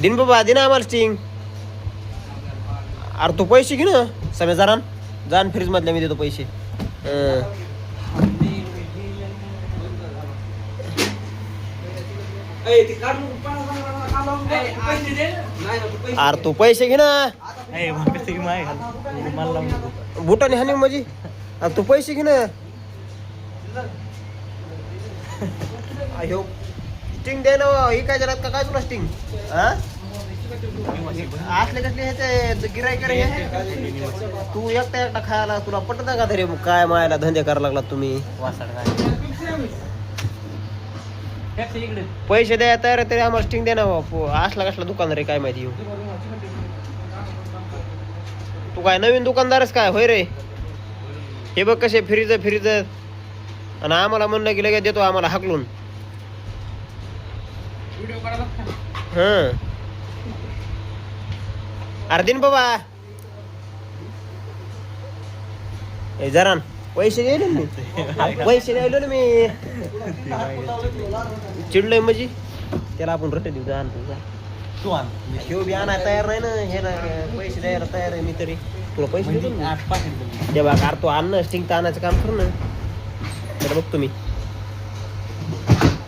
दिन बाबा दिन आम्हाला स्टिंग. अरे तू पैसे घे ना समय जाण फ्रीज मधल्या मी देतो पैसे. अरे तू पैसे घे ना. बुटाने हानी माझी. अरे तू पैसे घे ना. अयो स्टिंग दे ना. ही काय जरा काय तुला स्टिंग असले कसले ह्याचे गिराईक तू एकटा खायला तुला पटत का तरी काय मायला धंदे करायला लागला तुम्ही. पैसे द्या तयार तरी आम्हाला स्टिंग दे ना. असला कसला दुकानदार आहे काय माहिती. तू काय नवीन दुकानदारच काय होय रे. हे बघ कसे फ्रीज आणि आम्हाला म्हणलं की लगेच देतो आम्हाला हाकलून. अरे दिन बाबा जरा पैसे द्यायले मी. पैसे द्यायलो ना मी. चिडलंय म्हणजे त्याला आपण रट देऊ. आण तू आण. शिव बी आणाय तयार नाही ना. हे ना पैसे द्यायला तयार आहे मी तरी. तुला पैसे देतो ते बघ. तू आण ना स्टिंग तर आणायचं काम कर ना. तर बघतो मी.